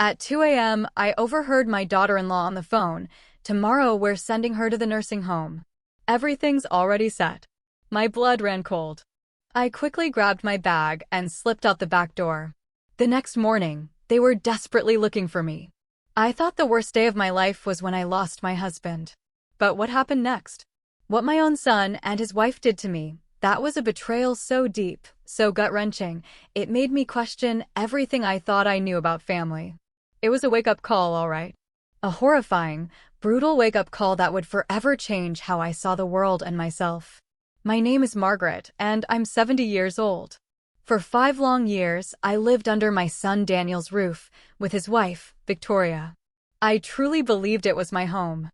At 2 a.m., I overheard my daughter-in-law on the phone. Tomorrow we're sending her to the nursing home. Everything's already set. My blood ran cold. I quickly grabbed my bag and slipped out the back door. The next morning, they were desperately looking for me. I thought the worst day of my life was when I lost my husband. But what happened next? What my own son and his wife did to me, that was a betrayal so deep, so gut-wrenching, it made me question everything I thought I knew about family. It was a wake-up call, all right. A horrifying, brutal wake-up call that would forever change how I saw the world and myself. My name is Margaret, and I'm 70 years old. For 5 long years, I lived under my son Daniel's roof, with his wife, Victoria. I truly believed it was my home.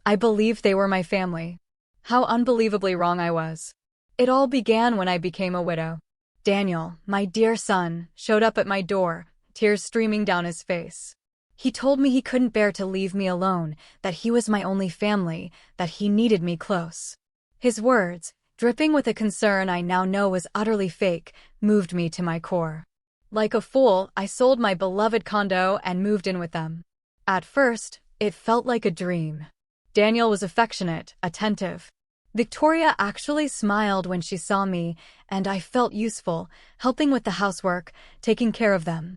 I believed they were my family. How unbelievably wrong I was. It all began when I became a widow. Daniel, my dear son, showed up at my door, tears streaming down his face. He told me he couldn't bear to leave me alone, that he was my only family, that he needed me close. His words, dripping with a concern I now know was utterly fake, moved me to my core. Like a fool, I sold my beloved condo and moved in with them. At first, it felt like a dream. Daniel was affectionate, attentive. Victoria actually smiled when she saw me, and I felt useful, helping with the housework, taking care of them.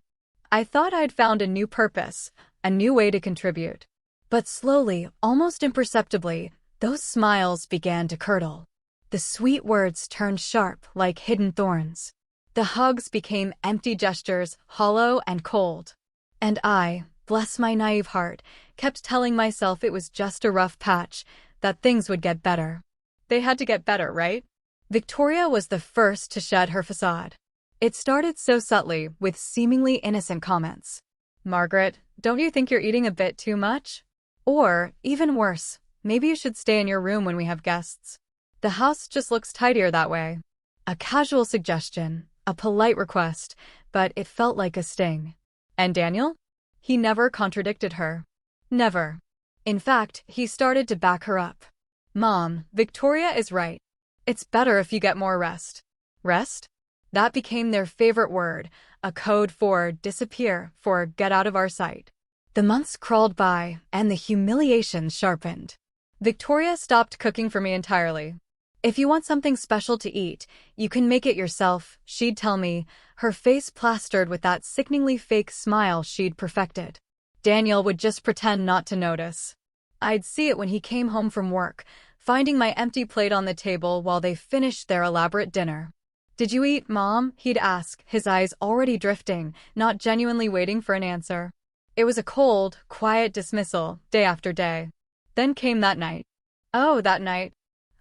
I thought I'd found a new purpose, a new way to contribute. But slowly, almost imperceptibly, those smiles began to curdle. The sweet words turned sharp like hidden thorns. The hugs became empty gestures, hollow and cold. And I, bless my naive heart, kept telling myself it was just a rough patch, that things would get better. They had to get better, right? Victoria was the first to shed her facade. It started so subtly, with seemingly innocent comments. Margaret, don't you think you're eating a bit too much? Or, even worse, maybe you should stay in your room when we have guests. The house just looks tidier that way. A casual suggestion, a polite request, but it felt like a sting. And Daniel? He never contradicted her. Never. In fact, he started to back her up. Mom, Victoria is right. It's better if you get more rest. Rest? That became their favorite word, a code for disappear, for get out of our sight. The months crawled by, and the humiliation sharpened. Victoria stopped cooking for me entirely. If you want something special to eat, you can make it yourself, she'd tell me, her face plastered with that sickeningly fake smile she'd perfected. Daniel would just pretend not to notice. I'd see it when he came home from work, finding my empty plate on the table while they finished their elaborate dinner. Did you eat, Mom? He'd ask, his eyes already drifting, not genuinely waiting for an answer. It was a cold, quiet dismissal, day after day. Then came that night. Oh, that night.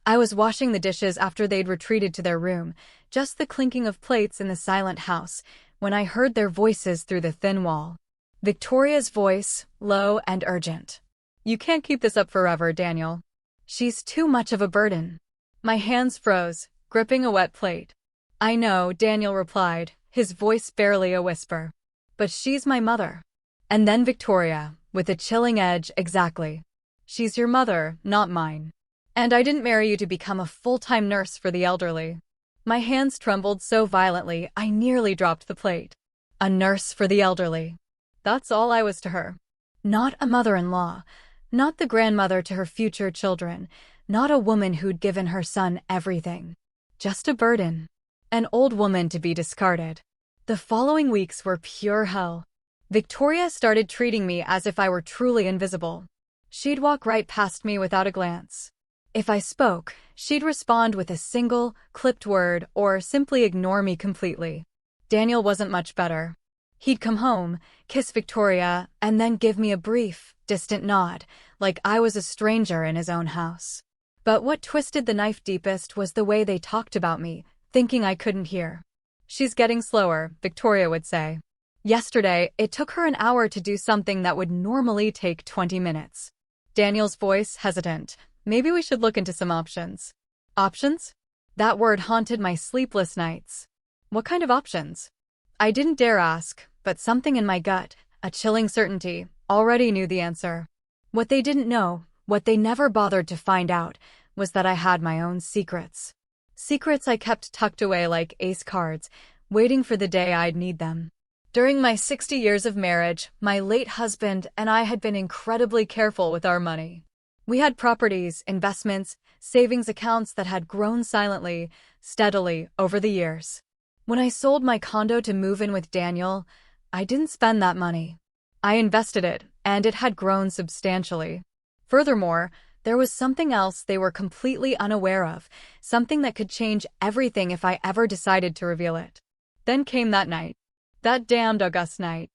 I was washing the dishes after they'd retreated to their room, just the clinking of plates in the silent house, when I heard their voices through the thin wall. Victoria's voice, low and urgent. You can't keep this up forever, Daniel. She's too much of a burden. My hands froze, gripping a wet plate. I know, Daniel replied, his voice barely a whisper. But she's my mother. And then Victoria, with a chilling edge, exactly. She's your mother, not mine. And I didn't marry you to become a full-time nurse for the elderly. My hands trembled so violently I nearly dropped the plate. A nurse for the elderly. That's all I was to her. Not a mother-in-law, not the grandmother to her future children, not a woman who'd given her son everything. Just a burden. An old woman to be discarded. The following weeks were pure hell. Victoria started treating me as if I were truly invisible. She'd walk right past me without a glance. If I spoke, she'd respond with a single, clipped word or simply ignore me completely. Daniel wasn't much better. He'd come home, kiss Victoria, and then give me a brief, distant nod, like I was a stranger in his own house. But what twisted the knife deepest was the way they talked about me, thinking I couldn't hear. She's getting slower, Victoria would say. Yesterday, it took her an hour to do something that would normally take 20 minutes. Daniel's voice hesitant. Maybe we should look into some options. Options? That word haunted my sleepless nights. What kind of options? I didn't dare ask, but something in my gut, a chilling certainty, already knew the answer. What they didn't know, what they never bothered to find out, was that I had my own secrets. Secrets I kept tucked away like ace cards, waiting for the day I'd need them. During my 60 years of marriage, my late husband and I had been incredibly careful with our money. We had properties, investments, savings accounts that had grown silently, steadily over the years. When I sold my condo to move in with Daniel, I didn't spend that money. I invested it, and it had grown substantially. Furthermore, there was something else they were completely unaware of, something that could change everything if I ever decided to reveal it. Then came that night. That damned August night.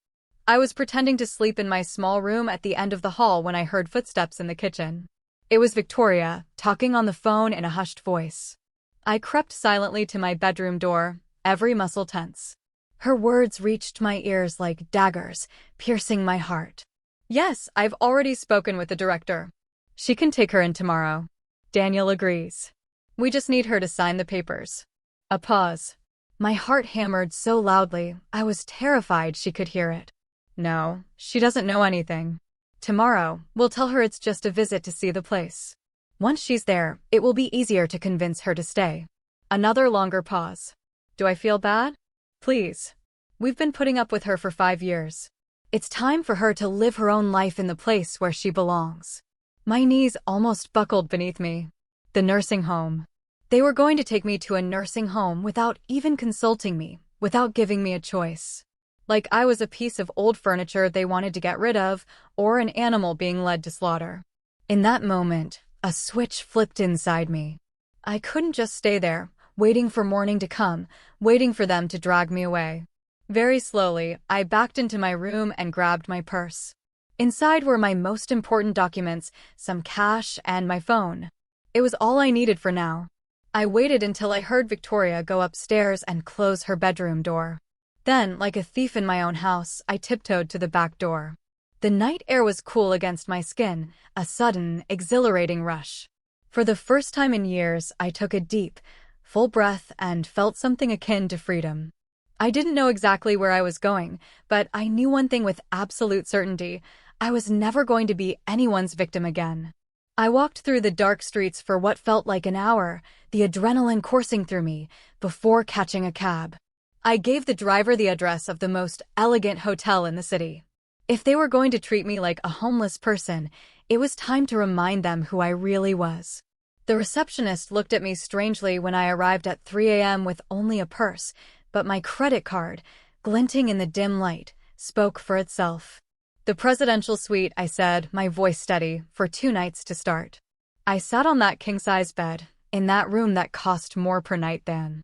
I was pretending to sleep in my small room at the end of the hall when I heard footsteps in the kitchen. It was Victoria, talking on the phone in a hushed voice. I crept silently to my bedroom door, every muscle tense. Her words reached my ears like daggers, piercing my heart. Yes, I've already spoken with the director. She can take her in tomorrow. Daniel agrees. We just need her to sign the papers. A pause. My heart hammered so loudly, I was terrified she could hear it. No, she doesn't know anything. Tomorrow, we'll tell her it's just a visit to see the place. Once she's there, it will be easier to convince her to stay. Another longer pause. Do I feel bad? Please. We've been putting up with her for 5 years. It's time for her to live her own life in the place where she belongs. My knees almost buckled beneath me. The nursing home. They were going to take me to a nursing home without even consulting me, without giving me a choice. Like I was a piece of old furniture they wanted to get rid of, or an animal being led to slaughter. In that moment, a switch flipped inside me. I couldn't just stay there, waiting for morning to come, waiting for them to drag me away. Very slowly, I backed into my room and grabbed my purse. Inside were my most important documents, some cash, and my phone. It was all I needed for now. I waited until I heard Victoria go upstairs and close her bedroom door. Then, like a thief in my own house, I tiptoed to the back door. The night air was cool against my skin, a sudden, exhilarating rush. For the first time in years, I took a deep, full breath and felt something akin to freedom. I didn't know exactly where I was going, but I knew one thing with absolute certainty. I was never going to be anyone's victim again. I walked through the dark streets for what felt like an hour, the adrenaline coursing through me, before catching a cab. I gave the driver the address of the most elegant hotel in the city. If they were going to treat me like a homeless person, it was time to remind them who I really was. The receptionist looked at me strangely when I arrived at 3 a.m. with only a purse, but my credit card, glinting in the dim light, spoke for itself. The presidential suite, I said, my voice steady, for 2 nights to start. I sat on that king-size bed, in that room that cost more per night than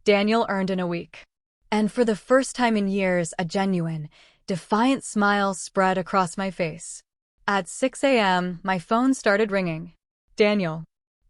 Daniel earned in a week. And for the first time in years, a genuine, defiant smile spread across my face. At 6 a.m., my phone started ringing. Daniel.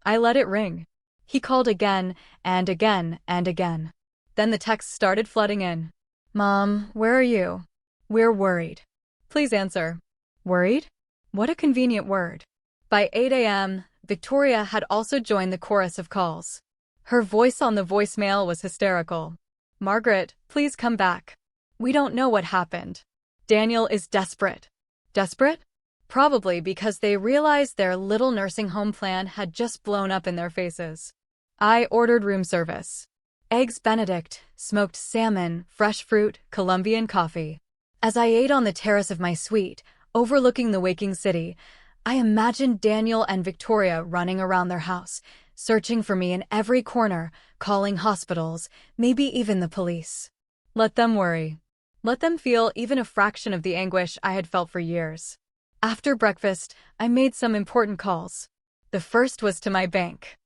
I let it ring. He called again, and again, and again. Then the texts started flooding in. Mom, where are you? We're worried. Please answer. Worried? What a convenient word. By 8 a.m., Victoria had also joined the chorus of calls. Her voice on the voicemail was hysterical. Margaret, please come back. We don't know what happened. Daniel is desperate. Desperate? Probably because they realized their little nursing home plan had just blown up in their faces. I ordered room service. Eggs Benedict, smoked salmon, fresh fruit, Colombian coffee. As I ate on the terrace of my suite, overlooking the waking city, I imagined Daniel and Victoria running around their house, searching for me in every corner, calling hospitals, maybe even the police. Let them worry. Let them feel even a fraction of the anguish I had felt for years. After breakfast, I made some important calls. The first was to my bank.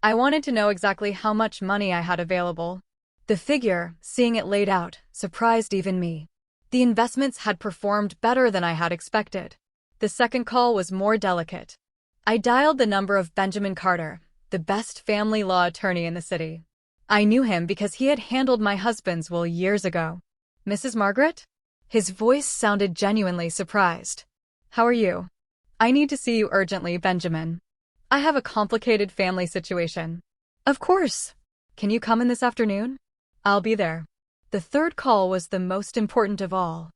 I wanted to know exactly how much money I had available. The figure, seeing it laid out, surprised even me. The investments had performed better than I had expected. The second call was more delicate. I dialed the number of Benjamin Carter, the best family law attorney in the city. I knew him because he had handled my husband's will years ago. Mrs. Margaret? His voice sounded genuinely surprised. How are you? I need to see you urgently, Benjamin. I have a complicated family situation. Of course. Can you come in this afternoon? I'll be there. The third call was the most important of all.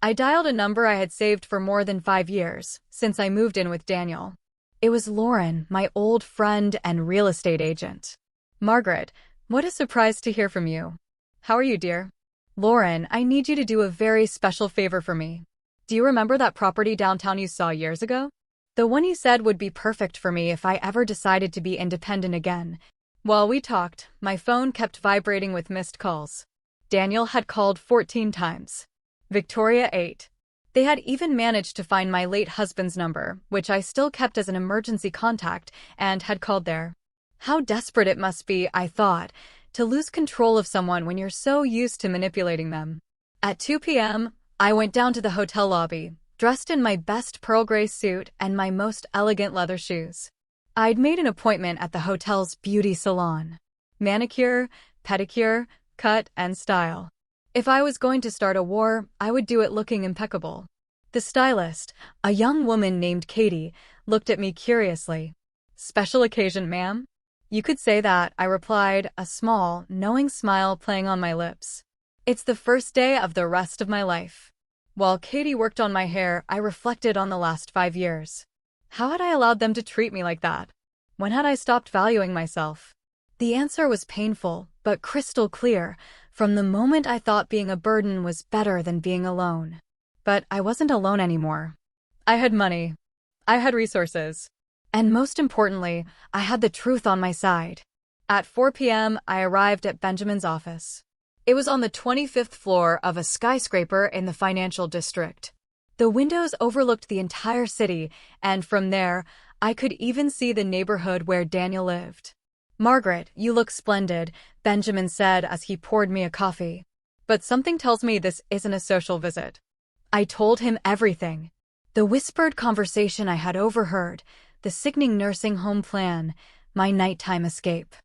I dialed a number I had saved for more than 5 years, since I moved in with Daniel. It was Lauren, my old friend and real estate agent. Margaret, what a surprise to hear from you. How are you, dear? Lauren, I need you to do a very special favor for me. Do you remember that property downtown you saw years ago? The one you said would be perfect for me if I ever decided to be independent again. While we talked, my phone kept vibrating with missed calls. Daniel had called 14 times. Victoria 8. They had even managed to find my late husband's number, which I still kept as an emergency contact, and had called there. How desperate it must be, I thought, to lose control of someone when you're so used to manipulating them. At 2 p.m., I went down to the hotel lobby, dressed in my best pearl gray suit and my most elegant leather shoes. I'd made an appointment at the hotel's beauty salon. Manicure, pedicure, cut, and style. If I was going to start a war, I would do it looking impeccable. The stylist, a young woman named Katie, looked at me curiously. "Special occasion, ma'am?" "You could say that," I replied, a small, knowing smile playing on my lips. It's the first day of the rest of my life. While Katie worked on my hair, I reflected on the last 5 years. How had I allowed them to treat me like that? When had I stopped valuing myself? The answer was painful, but crystal clear, from the moment I thought being a burden was better than being alone. But I wasn't alone anymore. I had money. I had resources. And most importantly, I had the truth on my side. At 4 p.m., I arrived at Benjamin's office. It was on the 25th floor of a skyscraper in the financial district. The windows overlooked the entire city, and from there, I could even see the neighborhood where Daniel lived. "Margaret, you look splendid," Benjamin said as he poured me a coffee. "But something tells me this isn't a social visit." I told him everything. The whispered conversation I had overheard, the sickening nursing home plan, my nighttime escape.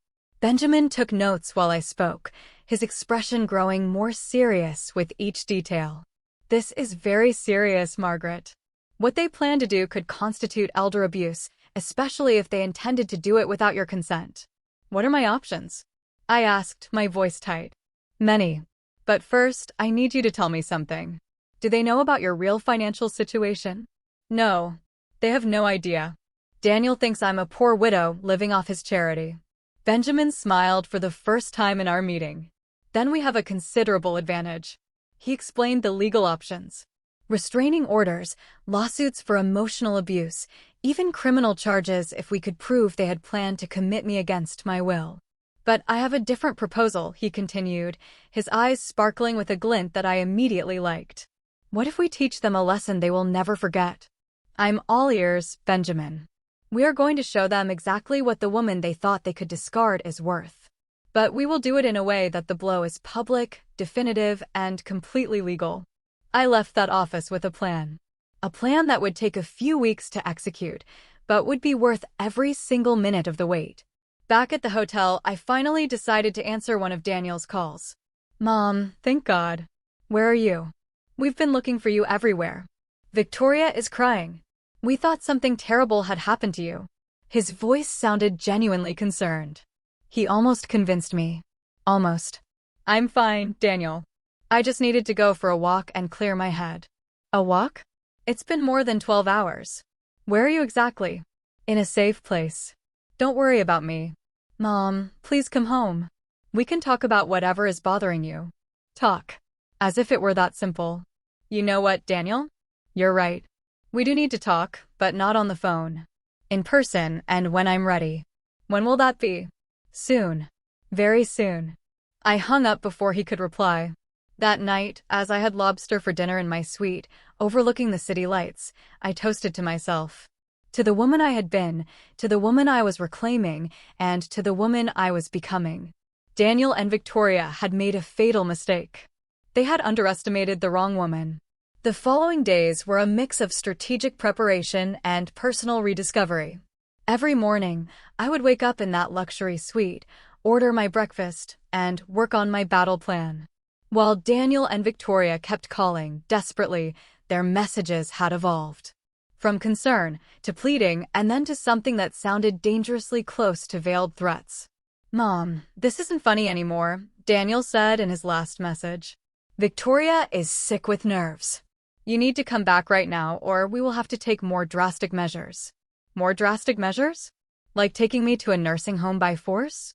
Benjamin took notes while I spoke, his expression growing more serious with each detail. "This is very serious, Margaret. What they plan to do could constitute elder abuse, especially if they intended to do it without your consent." "What are my options?" I asked, my voice tight. "Many. But first, I need you to tell me something. Do they know about your real financial situation?" "No. They have no idea. Daniel thinks I'm a poor widow living off his charity." Benjamin smiled for the first time in our meeting. "Then we have a considerable advantage." He explained the legal options. Restraining orders, lawsuits for emotional abuse, even criminal charges if we could prove they had planned to commit me against my will. "But I have a different proposal," he continued, his eyes sparkling with a glint that I immediately liked. "What if we teach them a lesson they will never forget?" "I'm all ears, Benjamin. We are going to show them exactly what the woman they thought they could discard is worth. But we will do it in a way that the blow is public, definitive, and completely legal." I left that office with a plan. A plan that would take a few weeks to execute, but would be worth every single minute of the wait. Back at the hotel, I finally decided to answer one of Daniel's calls. "Mom, thank God. Where are you? We've been looking for you everywhere. Victoria is crying. We thought something terrible had happened to you." His voice sounded genuinely concerned. He almost convinced me. Almost. "I'm fine, Daniel. I just needed to go for a walk and clear my head." "A walk? It's been more than 12 hours. Where are you exactly?" "In a safe place. Don't worry about me." "Mom, please come home. We can talk about whatever is bothering you." Talk. As if it were that simple. "You know what, Daniel? You're right. We do need to talk, but not on the phone. In person, and when I'm ready." "When will that be?" "Soon. Very soon." I hung up before he could reply. That night, as I had lobster for dinner in my suite, overlooking the city lights, I toasted to myself. To the woman I had been, to the woman I was reclaiming, and to the woman I was becoming. Daniel and Victoria had made a fatal mistake. They had underestimated the wrong woman. The following days were a mix of strategic preparation and personal rediscovery. Every morning, I would wake up in that luxury suite, order my breakfast, and work on my battle plan. While Daniel and Victoria kept calling, desperately, their messages had evolved. From concern, to pleading, and then to something that sounded dangerously close to veiled threats. "Mom, this isn't funny anymore," Daniel said in his last message. "Victoria is sick with nerves. You need to come back right now, or we will have to take more drastic measures." "More drastic measures? Like taking me to a nursing home by force?"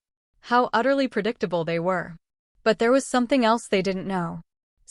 How utterly predictable they were. But there was something else they didn't know.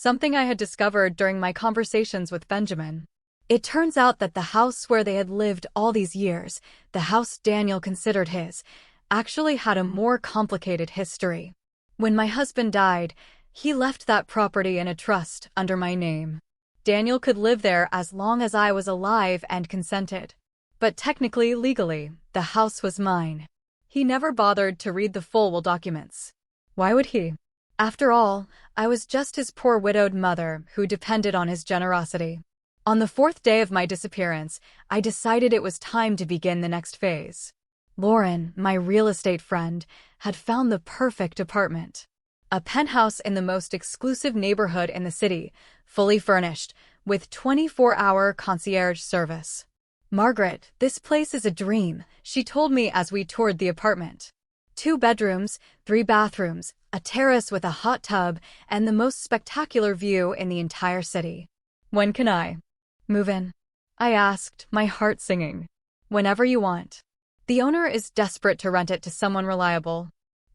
something I had discovered during my conversations with Benjamin. It turns out that the house where they had lived all these years, the house Daniel considered his, actually had a more complicated history. When my husband died, he left that property in a trust under my name. Daniel could live there as long as I was alive and consented. But technically, legally, the house was mine. He never bothered to read the full will documents. Why would he? After all, I was just his poor widowed mother who depended on his generosity. On the 4th day of my disappearance, I decided it was time to begin the next phase. Lauren, my real estate friend, had found the perfect apartment. A penthouse in the most exclusive neighborhood in the city, fully furnished, with 24-hour concierge service. "Margaret, this place is a dream," she told me as we toured the apartment. 2 bedrooms, 3 bathrooms, a terrace with a hot tub, and the most spectacular view in the entire city. "When can I move in?" I asked, my heart singing. "Whenever you want. The owner is desperate to rent it to someone reliable."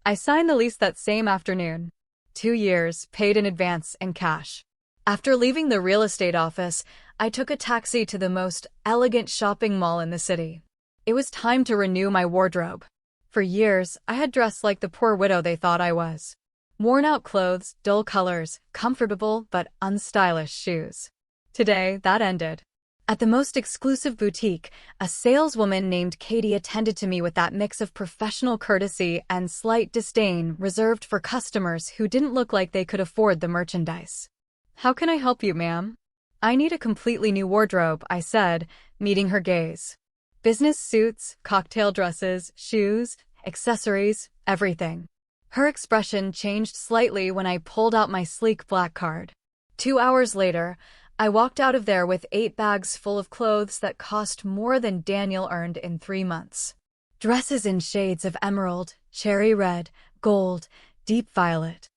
I signed the lease that same afternoon. 2 years, paid in advance and cash. After leaving the real estate office, I took a taxi to the most elegant shopping mall in the city. It was time to renew my wardrobe. For years, I had dressed like the poor widow they thought I was. Worn-out clothes, dull colors, comfortable but unstylish shoes. Today, that ended. At the most exclusive boutique, a saleswoman named Katie attended to me with that mix of professional courtesy and slight disdain reserved for customers who didn't look like they could afford the merchandise. "How can I help you, ma'am?" "I need a completely new wardrobe," I said, meeting her gaze. "Business suits, cocktail dresses, shoes, accessories, everything." Her expression changed slightly when I pulled out my sleek black card. 2 hours later, I walked out of there with 8 bags full of clothes that cost more than Daniel earned in 3 months. Dresses in shades of emerald, cherry red, gold, deep violet.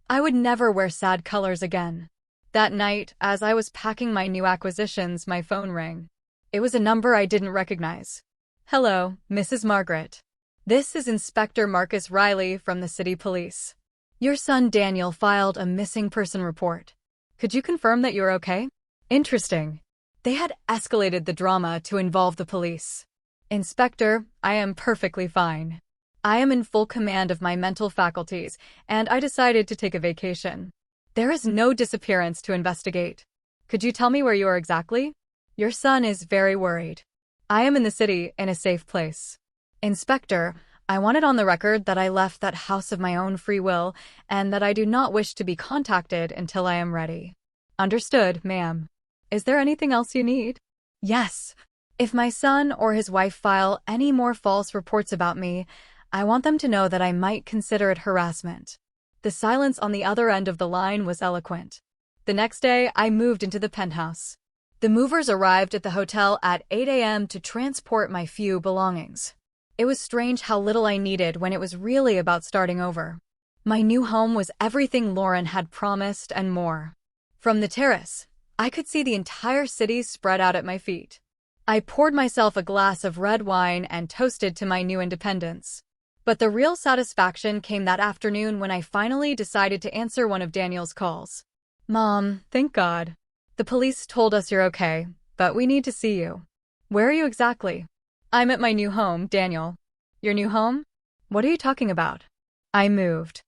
I would never wear sad colors again. That night, as I was packing my new acquisitions, my phone rang. It was a number I didn't recognize. "Hello, Mrs. Margaret. This is Inspector Marcus Riley from the City Police. Your son Daniel filed a missing person report. Could you confirm that you're okay?" Interesting. They had escalated the drama to involve the police. "Inspector, I am perfectly fine. I am in full command of my mental faculties, and I decided to take a vacation. There is no disappearance to investigate. Could you tell me where you are exactly? Your son is very worried. I am in the city, in a safe place. Inspector, I want it on the record that I left that house of my own free will, and that I do not wish to be contacted until I am ready." "Understood, ma'am. Is there anything else you need?" "Yes. If my son or his wife file any more false reports about me, I want them to know that I might consider it harassment." The silence on the other end of the line was eloquent. The next day, I moved into the penthouse. The movers arrived at the hotel at 8 a.m. to transport my few belongings. It was strange how little I needed when it was really about starting over. My new home was everything Lauren had promised and more. From the terrace, I could see the entire city spread out at my feet. I poured myself a glass of red wine and toasted to my new independence. But the real satisfaction came that afternoon when I finally decided to answer one of Daniel's calls. "Mom, thank God. The police told us you're okay, but we need to see you." "Where are you exactly?" "I'm at my new home, Daniel." "Your new home? What are you talking about?" "I moved.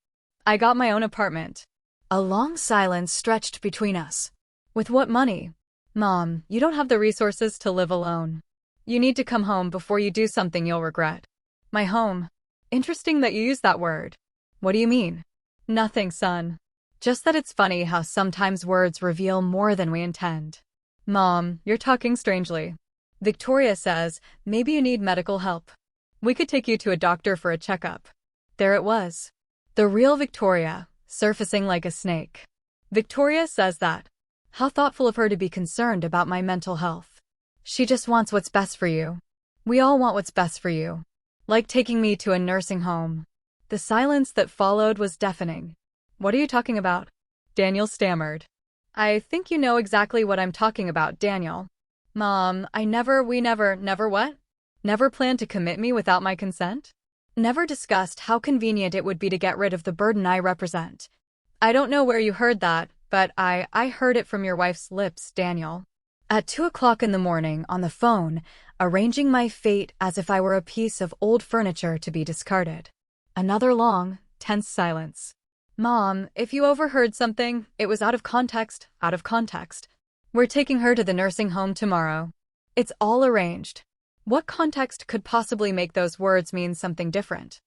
I got my own apartment." A long silence stretched between us. "With what money?" "Mom, you don't have the resources to live alone. You need to come home before you do something you'll regret." "My home? Interesting that you use that word. What do you mean?" "Nothing, son. Just that it's funny how sometimes words reveal more than we intend." "Mom, you're talking strangely. Victoria says maybe you need medical help. We could take you to a doctor for a checkup." There it was. The real Victoria, surfacing like a snake. "Victoria says that. How thoughtful of her to be concerned about my mental health. She just wants what's best for you. We all want what's best for you. Like taking me to a nursing home." The silence that followed was deafening. "What are you talking about?" Daniel stammered. "I think you know exactly what I'm talking about, Daniel." "Mom, we never what? Never planned to commit me without my consent? Never discussed how convenient it would be to get rid of the burden I represent. I don't know where you heard that, but I heard it from your wife's lips, Daniel. At 2 o'clock in the morning on the phone, arranging my fate as if I were a piece of old furniture to be discarded. Another long, tense silence. Mom, if you overheard something, it was out of context, out of context. We're taking her to the nursing home tomorrow. It's all arranged. What context could possibly make those words mean something different?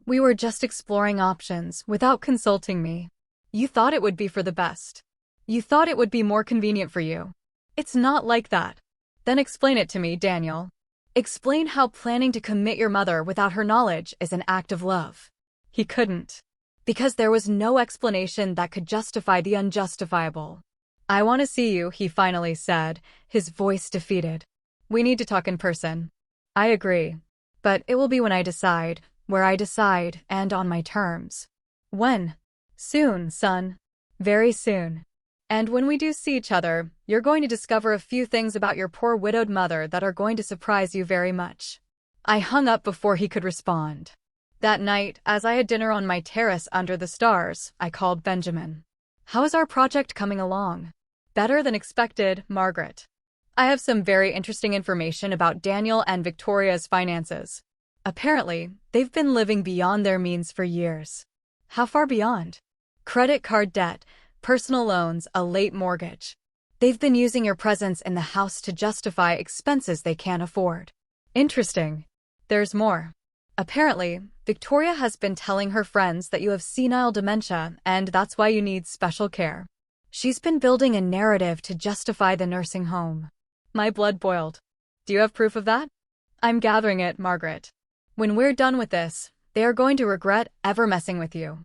We were just exploring options without consulting me. You thought it would be for the best. You thought it would be more convenient for you. It's not like that. Then explain it to me, Daniel. Explain how planning to commit your mother without her knowledge is an act of love. He couldn't. Because there was no explanation that could justify the unjustifiable. I want to see you, he finally said, his voice defeated. We need to talk in person. I agree. But it will be when I decide, where I decide, and on my terms. When? Soon, son. Very soon. And when we do see each other, you're going to discover a few things about your poor widowed mother that are going to surprise you very much. I hung up before he could respond. That night, as I had dinner on my terrace under the stars, I called Benjamin. How is our project coming along? Better than expected, Margaret. I have some very interesting information about Daniel and Victoria's finances. Apparently, they've been living beyond their means for years. How far beyond? Credit card debt, personal loans, a late mortgage. They've been using your presence in the house to justify expenses they can't afford. Interesting. There's more. Apparently, Victoria has been telling her friends that you have senile dementia and that's why you need special care. She's been building a narrative to justify the nursing home. My blood boiled. Do you have proof of that? I'm gathering it, Margaret. When we're done with this, they are going to regret ever messing with you.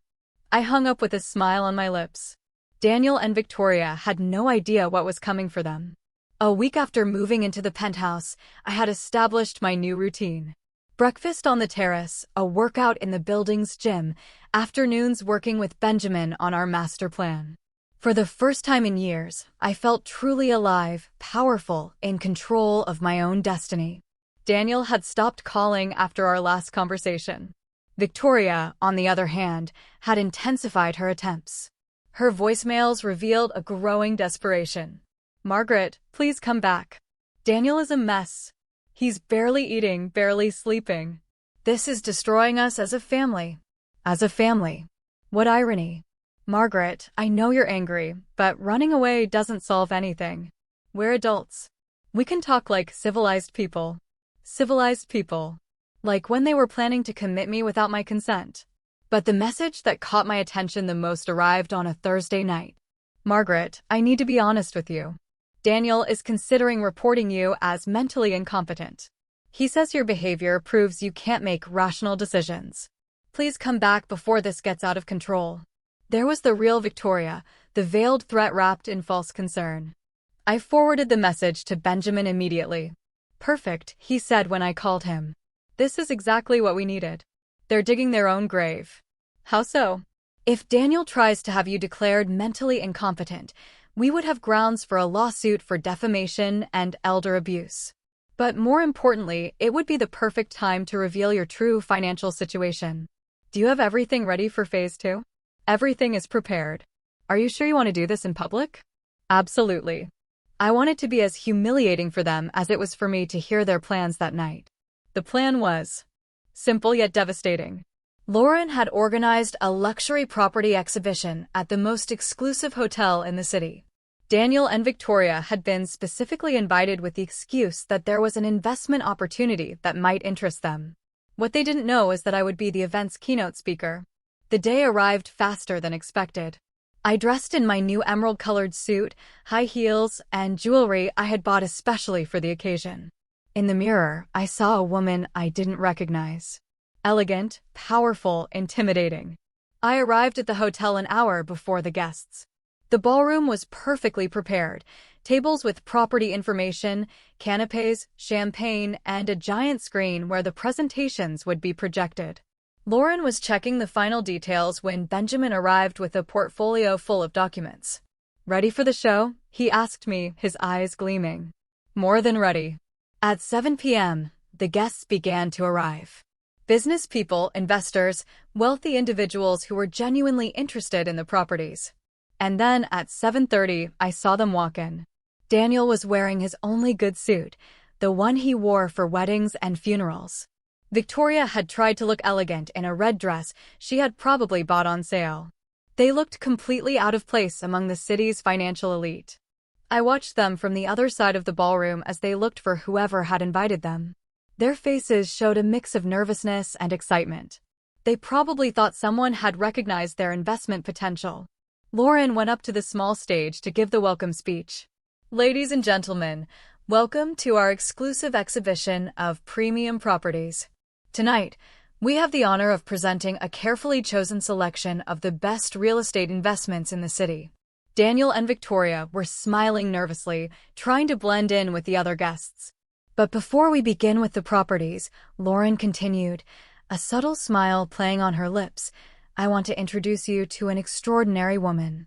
I hung up with a smile on my lips. Daniel and Victoria had no idea what was coming for them. A week after moving into the penthouse, I had established my new routine. Breakfast on the terrace, a workout in the building's gym, afternoons working with Benjamin on our master plan. For the first time in years, I felt truly alive, powerful, in control of my own destiny. Daniel had stopped calling after our last conversation. Victoria, on the other hand, had intensified her attempts. Her voicemails revealed a growing desperation. Margaret, please come back. Daniel is a mess. He's barely eating, barely sleeping. This is destroying us as a family. As a family. What irony. Margaret, I know you're angry, but running away doesn't solve anything. We're adults. We can talk like civilized people. Civilized people. Like when they were planning to commit me without my consent. But the message that caught my attention the most arrived on a Thursday night. Margaret, I need to be honest with you. Daniel is considering reporting you as mentally incompetent. He says your behavior proves you can't make rational decisions. Please come back before this gets out of control. There was the real Victoria, the veiled threat wrapped in false concern. I forwarded the message to Benjamin immediately. Perfect, he said when I called him. This is exactly what we needed. They're digging their own grave. How so? If Daniel tries to have you declared mentally incompetent, we would have grounds for a lawsuit for defamation and elder abuse. But more importantly, it would be the perfect time to reveal your true financial situation. Do you have everything ready for phase 2? Everything is prepared. Are you sure you want to do this in public? Absolutely. I want it to be as humiliating for them as it was for me to hear their plans that night. The plan was simple yet devastating. Lauren had organized a luxury property exhibition at the most exclusive hotel in the city. Daniel and Victoria had been specifically invited with the excuse that there was an investment opportunity that might interest them. What they didn't know is that I would be the event's keynote speaker. The day arrived faster than expected. I dressed in my new emerald-colored suit, high heels, and jewelry I had bought especially for the occasion. In the mirror, I saw a woman I didn't recognize. Elegant, powerful, intimidating. I arrived at the hotel an hour before the guests. The ballroom was perfectly prepared. Tables with property information, canapes, champagne, and a giant screen where the presentations would be projected. Lauren was checking the final details when Benjamin arrived with a portfolio full of documents. Ready for the show? He asked me, his eyes gleaming. More than ready. At 7 p.m., the guests began to arrive. Business people, investors, wealthy individuals who were genuinely interested in the properties. And then at 7:30, I saw them walk in. Daniel was wearing his only good suit, the one he wore for weddings and funerals. Victoria had tried to look elegant in a red dress she had probably bought on sale. They looked completely out of place among the city's financial elite. I watched them from the other side of the ballroom as they looked for whoever had invited them. Their faces showed a mix of nervousness and excitement. They probably thought someone had recognized their investment potential. Lauren went up to the small stage to give the welcome speech. Ladies and gentlemen, welcome to our exclusive exhibition of premium properties. Tonight, we have the honor of presenting a carefully chosen selection of the best real estate investments in the city. Daniel and Victoria were smiling nervously, trying to blend in with the other guests. But before we begin with the properties, Lauren continued, a subtle smile playing on her lips, I want to introduce you to an extraordinary woman.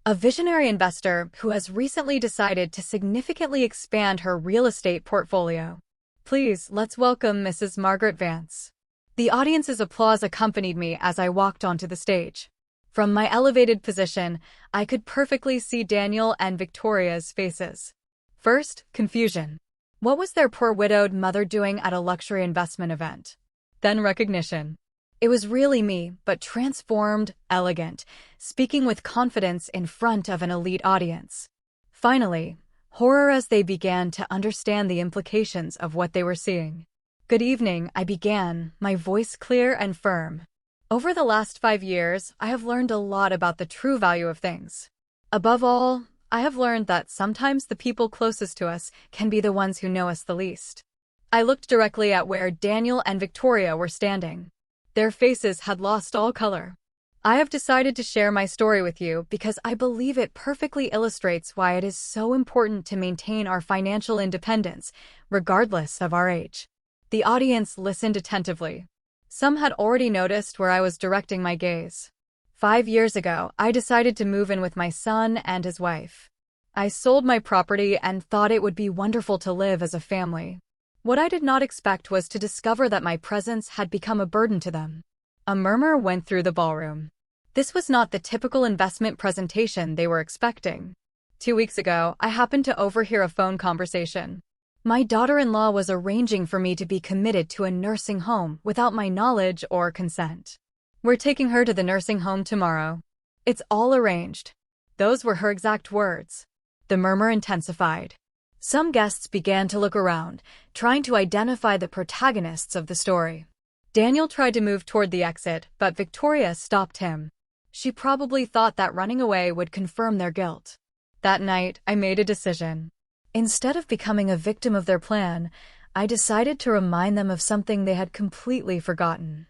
A visionary investor who has recently decided to significantly expand her real estate portfolio. Please, let's welcome Mrs. Margaret Vance. The audience's applause accompanied me as I walked onto the stage. From my elevated position, I could perfectly see Daniel and Victoria's faces. First, confusion. What was their poor widowed mother doing at a luxury investment event? Then recognition. It was really me, but transformed, elegant, speaking with confidence in front of an elite audience. Finally, horror as they began to understand the implications of what they were seeing. Good evening, I began, my voice clear and firm. Over the last 5 years, I have learned a lot about the true value of things. Above all, I have learned that sometimes the people closest to us can be the ones who know us the least. I looked directly at where Daniel and Victoria were standing. Their faces had lost all color. I have decided to share my story with you because I believe it perfectly illustrates why it is so important to maintain our financial independence, regardless of our age. The audience listened attentively. Some had already noticed where I was directing my gaze. 5 years ago, I decided to move in with my son and his wife. I sold my property and thought it would be wonderful to live as a family. What I did not expect was to discover that my presence had become a burden to them. A murmur went through the ballroom. This was not the typical investment presentation they were expecting. 2 weeks ago, I happened to overhear a phone conversation. My daughter-in-law was arranging for me to be committed to a nursing home without my knowledge or consent. We're taking her to the nursing home tomorrow. It's all arranged. Those were her exact words. The murmur intensified. Some guests began to look around, trying to identify the protagonists of the story. Daniel tried to move toward the exit, but Victoria stopped him. She probably thought that running away would confirm their guilt. That night, I made a decision. Instead of becoming a victim of their plan, I decided to remind them of something they had completely forgotten.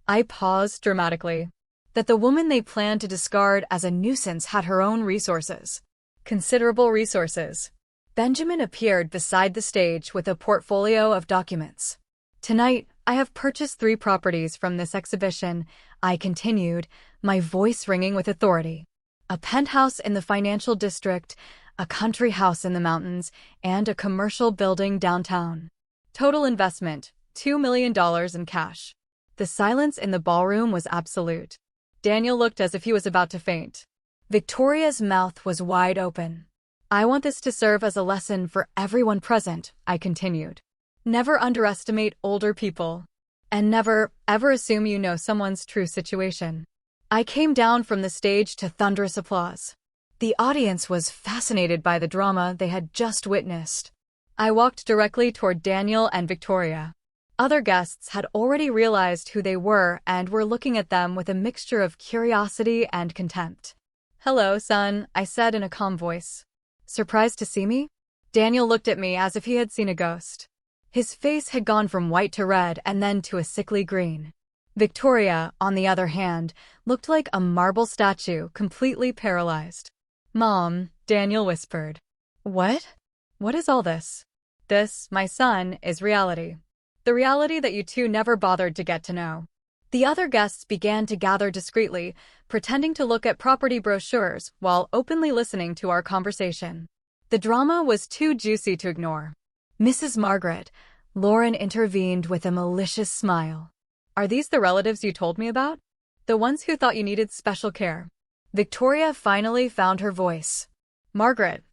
I paused dramatically. That the woman they planned to discard as a nuisance had her own resources. Considerable resources. Benjamin appeared beside the stage with a portfolio of documents. Tonight, I have purchased 3 properties from this exhibition, I continued, my voice ringing with authority. A penthouse in the financial district, a country house in the mountains, and a commercial building downtown. Total investment, $2 million in cash. The silence in the ballroom was absolute. Daniel looked as if he was about to faint. Victoria's mouth was wide open. I want this to serve as a lesson for everyone present, I continued. Never underestimate older people. And never, ever assume you know someone's true situation. I came down from the stage to thunderous applause. The audience was fascinated by the drama they had just witnessed. I walked directly toward Daniel and Victoria. Other guests had already realized who they were and were looking at them with a mixture of curiosity and contempt. Hello, son, I said in a calm voice. Surprised to see me? Daniel looked at me as if he had seen a ghost. His face had gone from white to red and then to a sickly green. Victoria, on the other hand, looked like a marble statue, completely paralyzed. Mom, Daniel whispered. What? What is all this? This, my son, is reality. The reality that you two never bothered to get to know. The other guests began to gather discreetly, pretending to look at property brochures while openly listening to our conversation. The drama was too juicy to ignore. Mrs. Margaret, Lauren intervened with a malicious smile. Are these the relatives you told me about? The ones who thought you needed special care? Victoria finally found her voice. Margaret,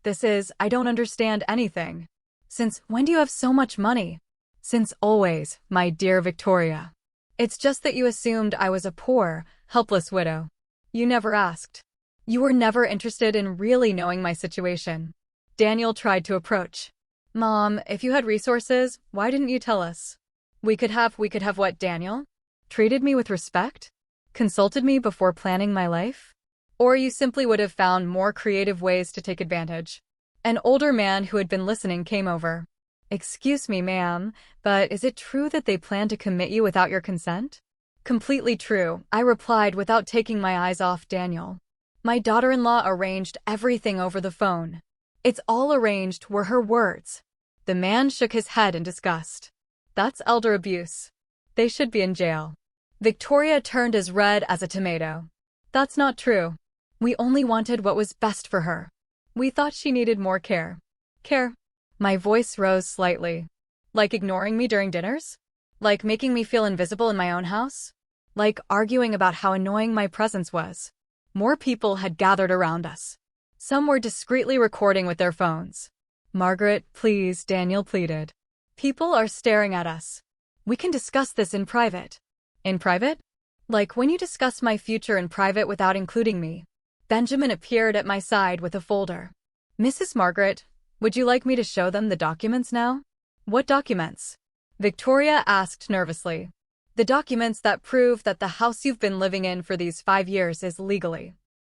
I don't understand anything. Since when do you have so much money? Since always, my dear Victoria. It's just that you assumed I was a poor, helpless widow. You never asked. You were never interested in really knowing my situation. Daniel tried to approach. Mom, if you had resources, why didn't you tell us? We could have what, Daniel? Treated me with respect? Consulted me before planning my life? Or you simply would have found more creative ways to take advantage. An older man who had been listening came over. Excuse me, ma'am, but is it true that they plan to commit you without your consent? Completely true, I replied without taking my eyes off Daniel. My daughter-in-law arranged everything over the phone. It's all arranged were her words. The man shook his head in disgust. That's elder abuse. They should be in jail. Victoria turned as red as a tomato. That's not true. We only wanted what was best for her. We thought she needed more care. Care? My voice rose slightly. Like ignoring me during dinners? Like making me feel invisible in my own house? Like arguing about how annoying my presence was? More people had gathered around us. Some were discreetly recording with their phones. Margaret, please, Daniel pleaded. People are staring at us. We can discuss this in private. In private? Like when you discuss my future in private without including me. Benjamin appeared at my side with a folder. Mrs. Margaret, would you like me to show them the documents now? What documents? Victoria asked nervously. The documents that prove that the house you've been living in for these 5 years is legally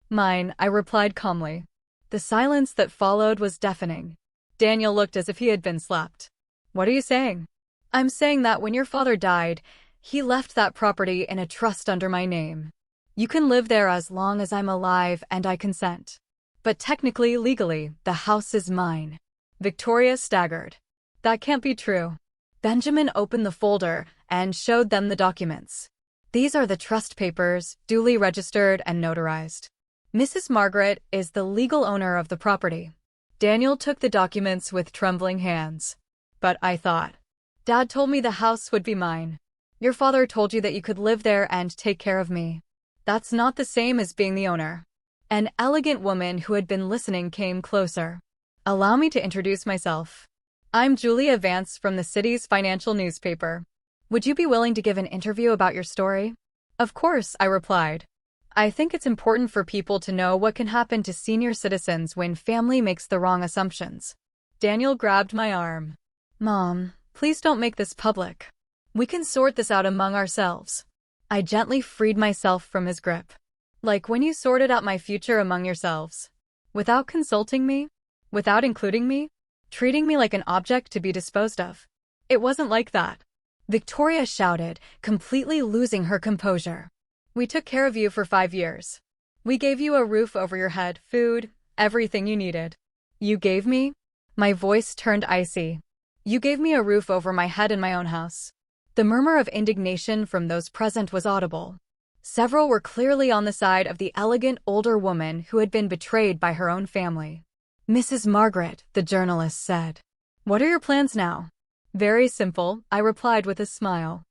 mine, I replied calmly. The silence that followed was deafening. Daniel looked as if he had been slapped. What are you saying? I'm saying that when your father died, he left that property in a trust under my name. You can live there as long as I'm alive and I consent. But technically, legally, the house is mine. Victoria staggered. That can't be true. Benjamin opened the folder and showed them the documents. These are the trust papers, duly registered and notarized. Mrs. Margaret is the legal owner of the property. Daniel took the documents with trembling hands. But I thought. Dad told me the house would be mine. Your father told you that you could live there and take care of me. That's not the same as being the owner. An elegant woman who had been listening came closer. Allow me to introduce myself. I'm Julia Vance from the city's financial newspaper. Would you be willing to give an interview about your story? Of course, I replied. I think it's important for people to know what can happen to senior citizens when family makes the wrong assumptions. Daniel grabbed my arm. Mom, please don't make this public. We can sort this out among ourselves. I gently freed myself from his grip. Like when you sorted out my future among yourselves. Without consulting me? Without including me? Treating me like an object to be disposed of? It wasn't like that. Victoria shouted, completely losing her composure. We took care of you for 5 years. We gave you a roof over your head, food, everything you needed. You gave me? My voice turned icy. You gave me a roof over my head in my own house. The murmur of indignation from those present was audible. Several were clearly on the side of the elegant older woman who had been betrayed by her own family. Mrs. Margaret, the journalist said. What are your plans now? Very simple, I replied with a smile.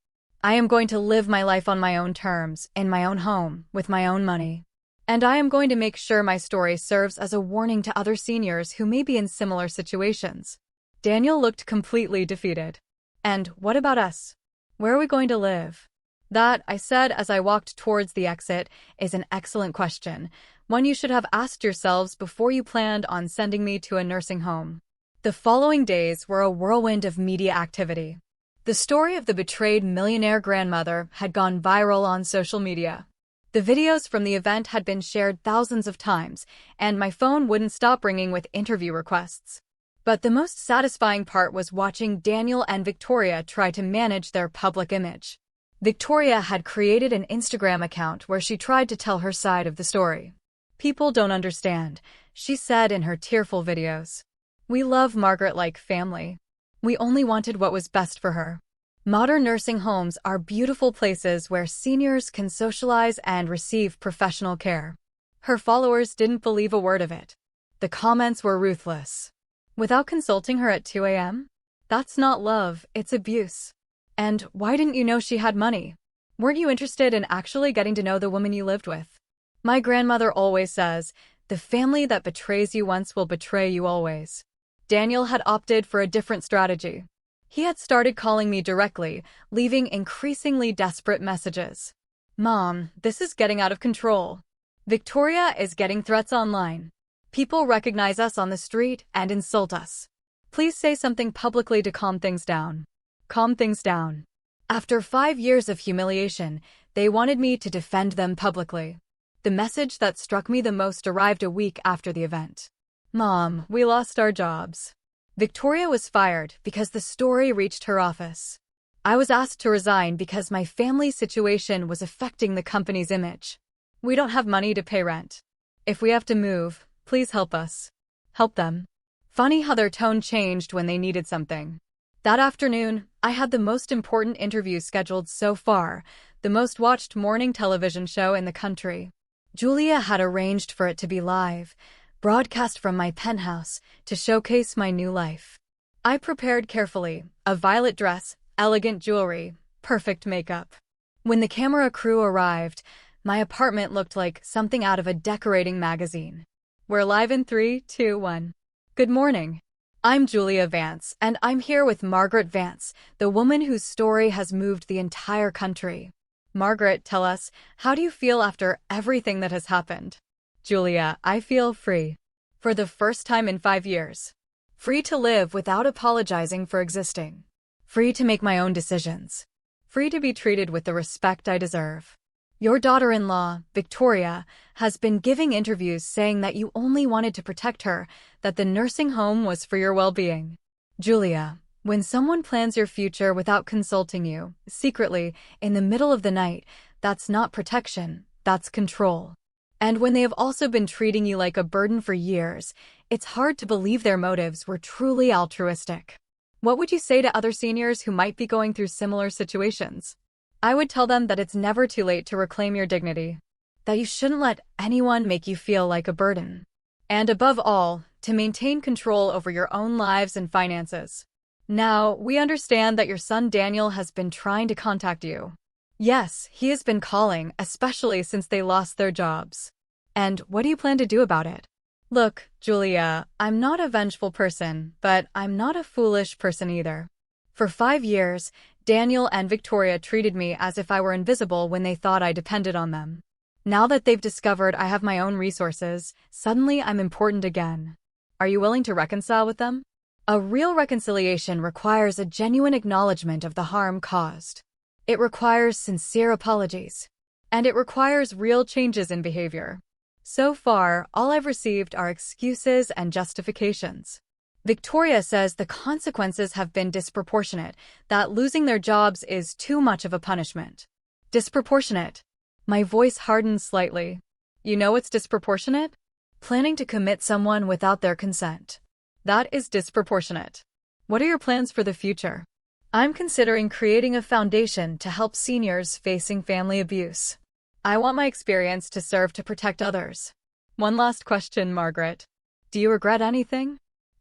I am going to live my life on my own terms, in my own home, with my own money. And I am going to make sure my story serves as a warning to other seniors who may be in similar situations. Daniel looked completely defeated. And what about us? Where are we going to live? That, I said as I walked towards the exit, is an excellent question, one you should have asked yourselves before you planned on sending me to a nursing home. The following days were a whirlwind of media activity. The story of the betrayed millionaire grandmother had gone viral on social media. The videos from the event had been shared thousands of times, and my phone wouldn't stop ringing with interview requests. But the most satisfying part was watching Daniel and Victoria try to manage their public image. Victoria had created an Instagram account where she tried to tell her side of the story. People don't understand, she said in her tearful videos. We love Margaret like family. We only wanted what was best for her. Modern nursing homes are beautiful places where seniors can socialize and receive professional care. Her followers didn't believe a word of it. The comments were ruthless. Without consulting her at 2 a.m.? That's not love, it's abuse. And why didn't you know she had money? Weren't you interested in actually getting to know the woman you lived with? My grandmother always says, the family that betrays you once will betray you always. Daniel had opted for a different strategy. He had started calling me directly, leaving increasingly desperate messages. Mom, this is getting out of control. Victoria is getting threats online. People recognize us on the street and insult us. Please say something publicly to calm things down. Calm things down. After 5 years of humiliation, they wanted me to defend them publicly. The message that struck me the most arrived a week after the event. Mom, we lost our jobs. Victoria was fired because the story reached her office. I was asked to resign because my family's situation was affecting the company's image. We don't have money to pay rent. If we have to move, please help us. Help them. Funny how their tone changed when they needed something. That afternoon, I had the most important interview scheduled so far, the most watched morning television show in the country. Julia had arranged for it to be live, broadcast from my penthouse, to showcase my new life. I prepared carefully, a violet dress, elegant jewelry, perfect makeup. When the camera crew arrived, my apartment looked like something out of a decorating magazine. We're live in 3, 2, 1. Good morning. I'm Julia Vance, and I'm here with Margaret Vance, the woman whose story has moved the entire country. Margaret, tell us, how do you feel after everything that has happened? Julia, I feel free. For the first time in 5 years. Free to live without apologizing for existing. Free to make my own decisions. Free to be treated with the respect I deserve. Your daughter-in-law, Victoria, has been giving interviews saying that you only wanted to protect her, that the nursing home was for your well-being. Julia, when someone plans your future without consulting you, secretly, in the middle of the night, that's not protection, that's control. And when they have also been treating you like a burden for years, it's hard to believe their motives were truly altruistic. What would you say to other seniors who might be going through similar situations? I would tell them that it's never too late to reclaim your dignity, that you shouldn't let anyone make you feel like a burden. And above all, to maintain control over your own lives and finances. Now, we understand that your son Daniel has been trying to contact you. Yes, he has been calling, especially since they lost their jobs. And what do you plan to do about it? Look, Julia, I'm not a vengeful person, but I'm not a foolish person either. For 5 years, Daniel and Victoria treated me as if I were invisible when they thought I depended on them. Now that they've discovered I have my own resources, suddenly I'm important again. Are you willing to reconcile with them? A real reconciliation requires a genuine acknowledgement of the harm caused. It requires sincere apologies. And it requires real changes in behavior. So far, all I've received are excuses and justifications. Victoria says the consequences have been disproportionate, that losing their jobs is too much of a punishment. Disproportionate. My voice hardened slightly. You know what's disproportionate? Planning to commit someone without their consent. That is disproportionate. What are your plans for the future? I'm considering creating a foundation to help seniors facing family abuse. I want my experience to serve to protect others. One last question, Margaret. Do you regret anything?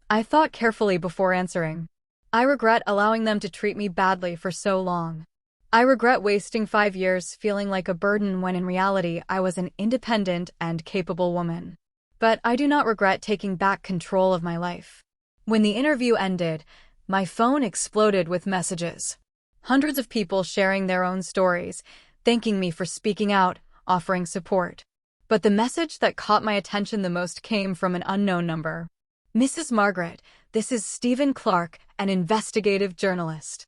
I thought carefully before answering. I regret allowing them to treat me badly for so long. I regret wasting 5 years feeling like a burden when in reality I was an independent and capable woman. But I do not regret taking back control of my life. When the interview ended, my phone exploded with messages. Hundreds of people sharing their own stories, thanking me for speaking out, offering support. But the message that caught my attention the most came from an unknown number. Mrs. Margaret, this is Stephen Clark, an investigative journalist.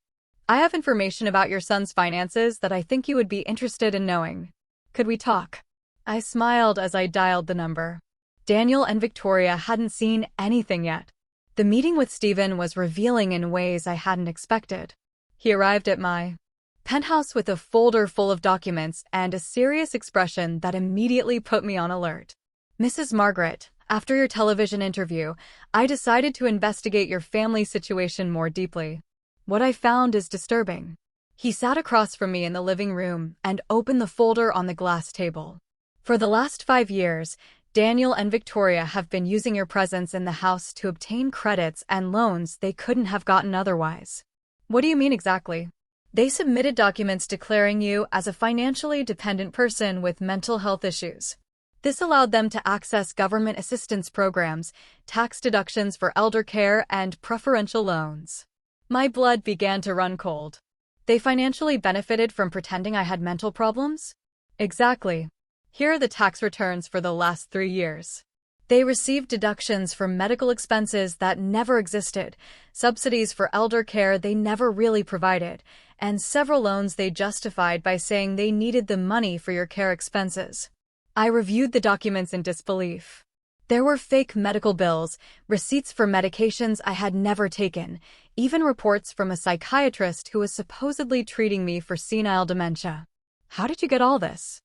I have information about your son's finances that I think you would be interested in knowing. Could we talk? I smiled as I dialed the number. Daniel and Victoria hadn't seen anything yet. The meeting with Stephen was revealing in ways I hadn't expected. He arrived at my penthouse with a folder full of documents and a serious expression that immediately put me on alert. Mrs. Margaret, after your television interview, I decided to investigate your family situation more deeply. What I found is disturbing. He sat across from me in the living room and opened the folder on the glass table. For the last 5 years, Daniel and Victoria have been using your presence in the house to obtain credits and loans they couldn't have gotten otherwise. What do you mean exactly? They submitted documents declaring you as a financially dependent person with mental health issues. This allowed them to access government assistance programs, tax deductions for elder care, and preferential loans. My blood began to run cold. They financially benefited from pretending I had mental problems? Exactly. Here are the tax returns for the last 3 years. They received deductions for medical expenses that never existed, subsidies for elder care they never really provided, and several loans they justified by saying they needed the money for your care expenses. I reviewed the documents in disbelief. There were fake medical bills, receipts for medications I had never taken, even reports from a psychiatrist who was supposedly treating me for senile dementia. How did you get all this?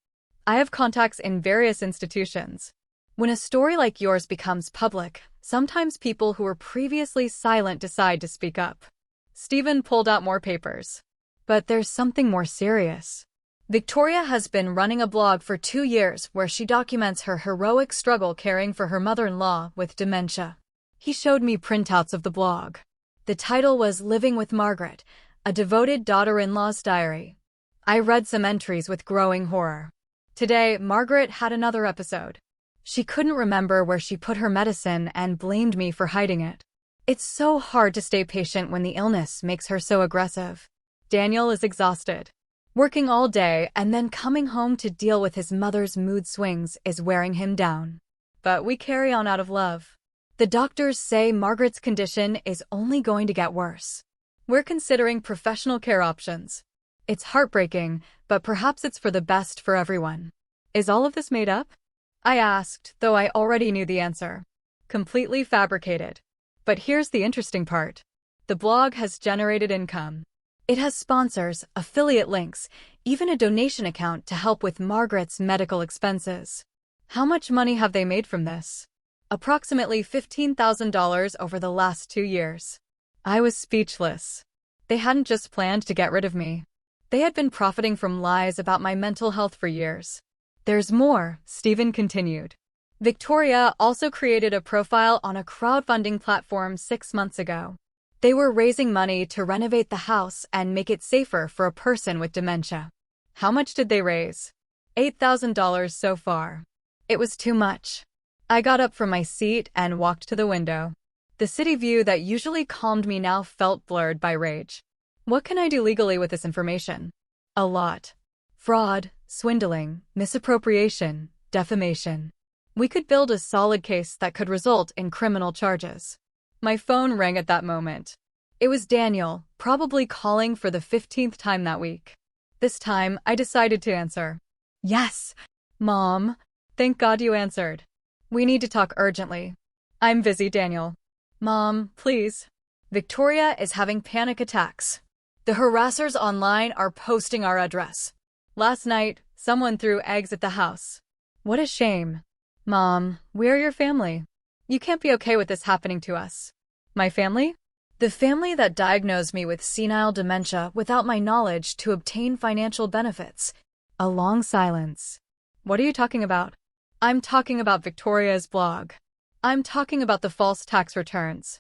I have contacts in various institutions. When a story like yours becomes public, sometimes people who were previously silent decide to speak up. Stephen pulled out more papers. But there's something more serious. Victoria has been running a blog for 2 years where she documents her heroic struggle caring for her mother-in-law with dementia. He showed me printouts of the blog. The title was Living with Margaret, a devoted daughter-in-law's diary. I read some entries with growing horror. Today, Margaret had another episode. She couldn't remember where she put her medicine and blamed me for hiding it. It's so hard to stay patient when the illness makes her so aggressive. Daniel is exhausted. Working all day and then coming home to deal with his mother's mood swings is wearing him down. But we carry on out of love. The doctors say Margaret's condition is only going to get worse. We're considering professional care options. It's heartbreaking, but perhaps it's for the best for everyone. Is all of this made up? I asked, though I already knew the answer. Completely fabricated. But here's the interesting part. The blog has generated income. It has sponsors, affiliate links, even a donation account to help with Margaret's medical expenses. How much money have they made from this? Approximately $15,000 over the last 2 years. I was speechless. They hadn't just planned to get rid of me. They had been profiting from lies about my mental health for years. There's more, Stephen continued. Victoria also created a profile on a crowdfunding platform 6 months ago. They were raising money to renovate the house and make it safer for a person with dementia. How much did they raise? $8,000 so far. It was too much. I got up from my seat and walked to the window. The city view that usually calmed me now felt blurred by rage. What can I do legally with this information? A lot. Fraud, swindling, misappropriation, defamation. We could build a solid case that could result in criminal charges. My phone rang at that moment. It was Daniel, probably calling for the 15th time that week. This time, I decided to answer. Yes, Mom. Thank God you answered. We need to talk urgently. I'm busy, Daniel. Mom, please. Victoria is having panic attacks. The harassers online are posting our address. Last night, someone threw eggs at the house. What a shame. Mom, we're your family. You can't be okay with this happening to us. My family? The family that diagnosed me with senile dementia without my knowledge to obtain financial benefits. A long silence. What are you talking about? I'm talking about Victoria's blog. I'm talking about the false tax returns.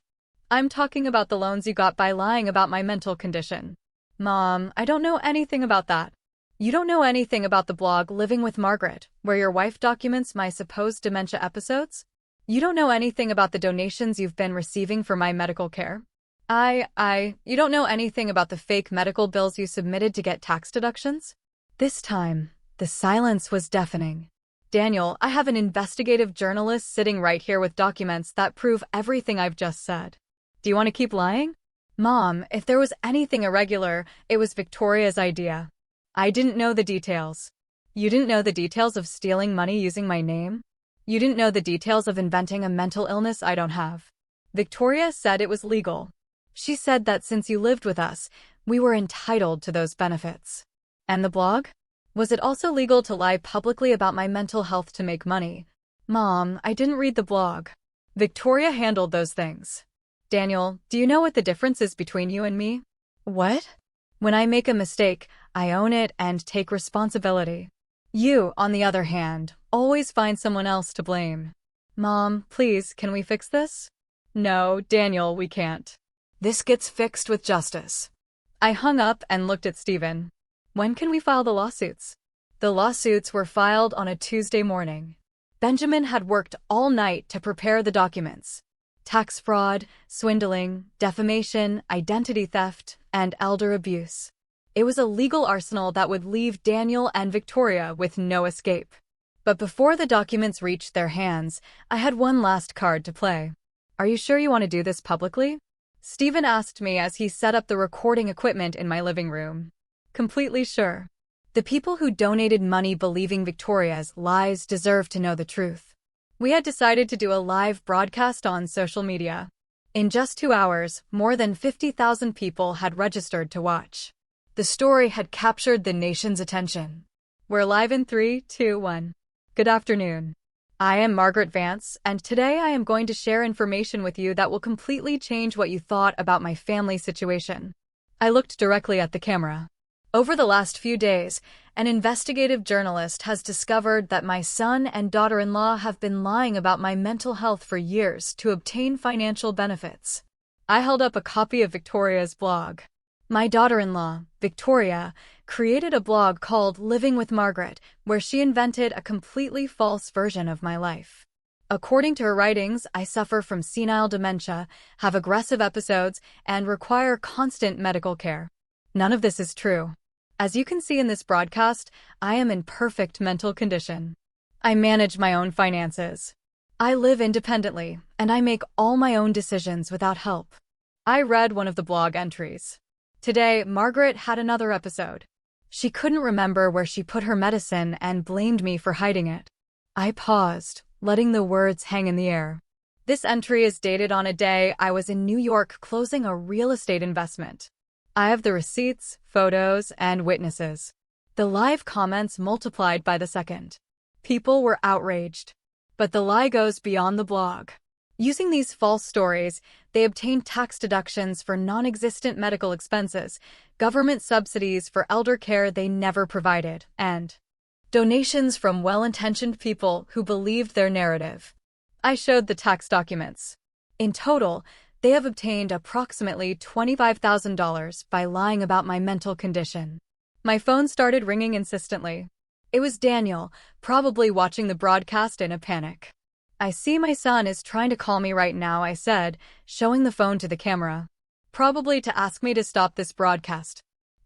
I'm talking about the loans you got by lying about my mental condition. Mom, I don't know anything about that. You don't know anything about the blog Living with Margaret, where your wife documents my supposed dementia episodes? You don't know anything about the donations you've been receiving for my medical care? You don't know anything about the fake medical bills you submitted to get tax deductions? This time, the silence was deafening. Daniel, I have an investigative journalist sitting right here with documents that prove everything I've just said. Do you want to keep lying? Mom, if there was anything irregular, it was Victoria's idea. I didn't know the details. You didn't know the details of stealing money using my name? You didn't know the details of inventing a mental illness I don't have. Victoria said it was legal. She said that since you lived with us, we were entitled to those benefits. And the blog? Was it also legal to lie publicly about my mental health to make money? Mom, I didn't read the blog. Victoria handled those things. Daniel, do you know what the difference is between you and me? What? When I make a mistake, I own it and take responsibility. You, on the other hand, always find someone else to blame. Mom, please, can we fix this? No, Daniel, we can't. This gets fixed with justice. I hung up and looked at Stephen. When can we file the lawsuits? The lawsuits were filed on a Tuesday morning. Benjamin had worked all night to prepare the documents. Tax fraud, swindling, defamation, identity theft, and elder abuse. It was a legal arsenal that would leave Daniel and Victoria with no escape. But before the documents reached their hands, I had one last card to play. "Are you sure you want to do this publicly?" Stephen asked me as he set up the recording equipment in my living room. "Completely sure. The people who donated money believing Victoria's lies deserve to know the truth." We had decided to do a live broadcast on social media. In just 2 hours, more than 50,000 people had registered to watch. The story had captured the nation's attention. We're live in 3, 2, 1. Good afternoon. I am Margaret Vance, and today I am going to share information with you that will completely change what you thought about my family situation. I looked directly at the camera. Over the last few days, an investigative journalist has discovered that my son and daughter-in-law have been lying about my mental health for years to obtain financial benefits. I held up a copy of Victoria's blog. My daughter-in-law, Victoria, created a blog called Living with Margaret, where she invented a completely false version of my life. According to her writings, I suffer from senile dementia, have aggressive episodes, and require constant medical care. None of this is true. As you can see in this broadcast, I am in perfect mental condition. I manage my own finances. I live independently, and I make all my own decisions without help. I read one of the blog entries. Today, Margaret had another episode. She couldn't remember where she put her medicine and blamed me for hiding it. I paused, letting the words hang in the air. This entry is dated on a day I was in New York closing a real estate investment. I have the receipts, photos, and witnesses. The live comments multiplied by the second. People were outraged. But the lie goes beyond the blog. Using these false stories, they obtained tax deductions for non-existent medical expenses, government subsidies for elder care they never provided, and donations from well-intentioned people who believed their narrative. I showed the tax documents. In total, they have obtained approximately $25,000 by lying about my mental condition. My phone started ringing insistently. It was Daniel, probably watching the broadcast in a panic. "I see my son is trying to call me right now," I said, showing the phone to the camera. "Probably to ask me to stop this broadcast."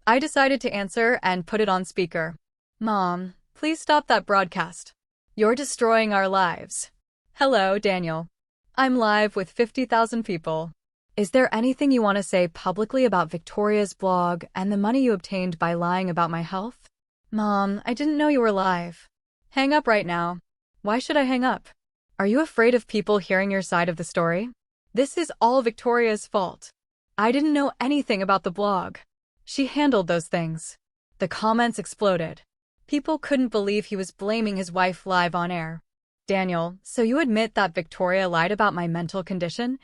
I decided to answer and put it on speaker. "Mom, please stop that broadcast. You're destroying our lives." "Hello, Daniel. I'm live with 50,000 people. Is there anything you want to say publicly about Victoria's blog and the money you obtained by lying about my health?" "Mom, I didn't know you were live." "Hang up right now." "Why should I hang up? Are you afraid of people hearing your side of the story?" "This is all Victoria's fault. I didn't know anything about the blog. She handled those things." The comments exploded. People couldn't believe he was blaming his wife live on air. "Daniel, so you admit that Victoria lied about my mental condition?"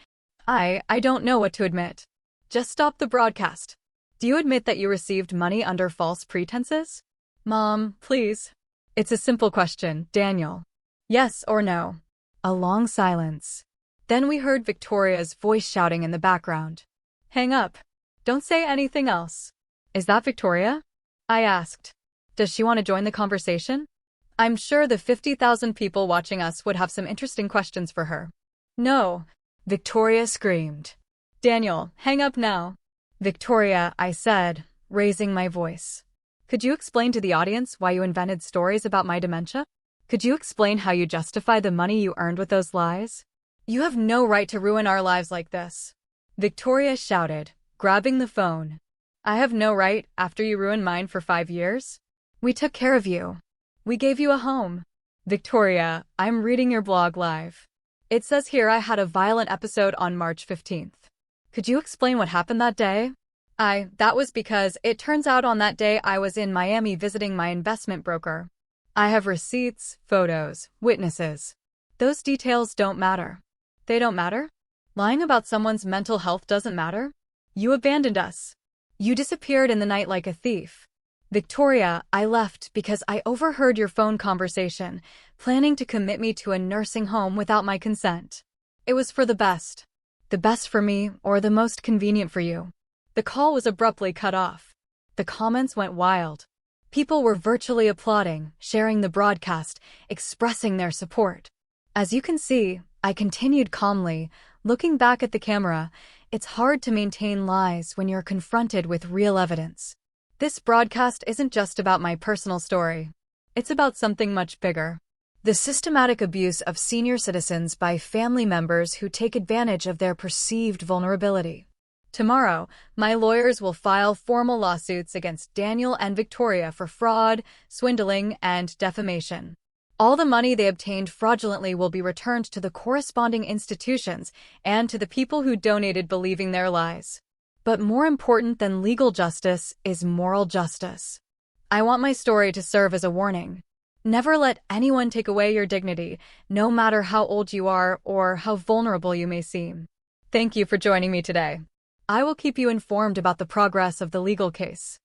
I don't know what to admit. Just stop the broadcast. "Do you admit that you received money under false pretenses?" "Mom, please." "It's a simple question, Daniel. Yes or no?" A long silence. Then we heard Victoria's voice shouting in the background. "Hang up. Don't say anything else." "Is that Victoria?" I asked. "Does she want to join the conversation?" I'm sure the 50,000 people watching us would have some interesting questions for her. "No," Victoria screamed. "Daniel, hang up now." "Victoria," I said, raising my voice. "Could you explain to the audience why you invented stories about my dementia? Could you explain how you justify the money you earned with those lies? You have no right to ruin our lives like this." Victoria shouted, grabbing the phone. "I have no right after you ruined mine for 5 years? We took care of you. We gave you a home." "Victoria, I'm reading your blog live. It says here I had a violent episode on March 15th. Could you explain what happened that day?" That was because it turns out on that day I was in Miami visiting my investment broker. I have receipts, photos, witnesses. Those details don't matter." "They don't matter? Lying about someone's mental health doesn't matter? You abandoned us. You disappeared in the night like a thief." "Victoria, I left because I overheard your phone conversation, planning to commit me to a nursing home without my consent. It was for the best. The best for me, or the most convenient for you." The call was abruptly cut off. The comments went wild. People were virtually applauding, sharing the broadcast, expressing their support. As you can see, I continued calmly, looking back at the camera. It's hard to maintain lies when you're confronted with real evidence. This broadcast isn't just about my personal story. It's about something much bigger. The systematic abuse of senior citizens by family members who take advantage of their perceived vulnerability. Tomorrow, my lawyers will file formal lawsuits against Daniel and Victoria for fraud, swindling, and defamation. All the money they obtained fraudulently will be returned to the corresponding institutions and to the people who donated believing their lies. But more important than legal justice is moral justice. I want my story to serve as a warning. Never let anyone take away your dignity, no matter how old you are or how vulnerable you may seem. Thank you for joining me today. I will keep you informed about the progress of the legal case.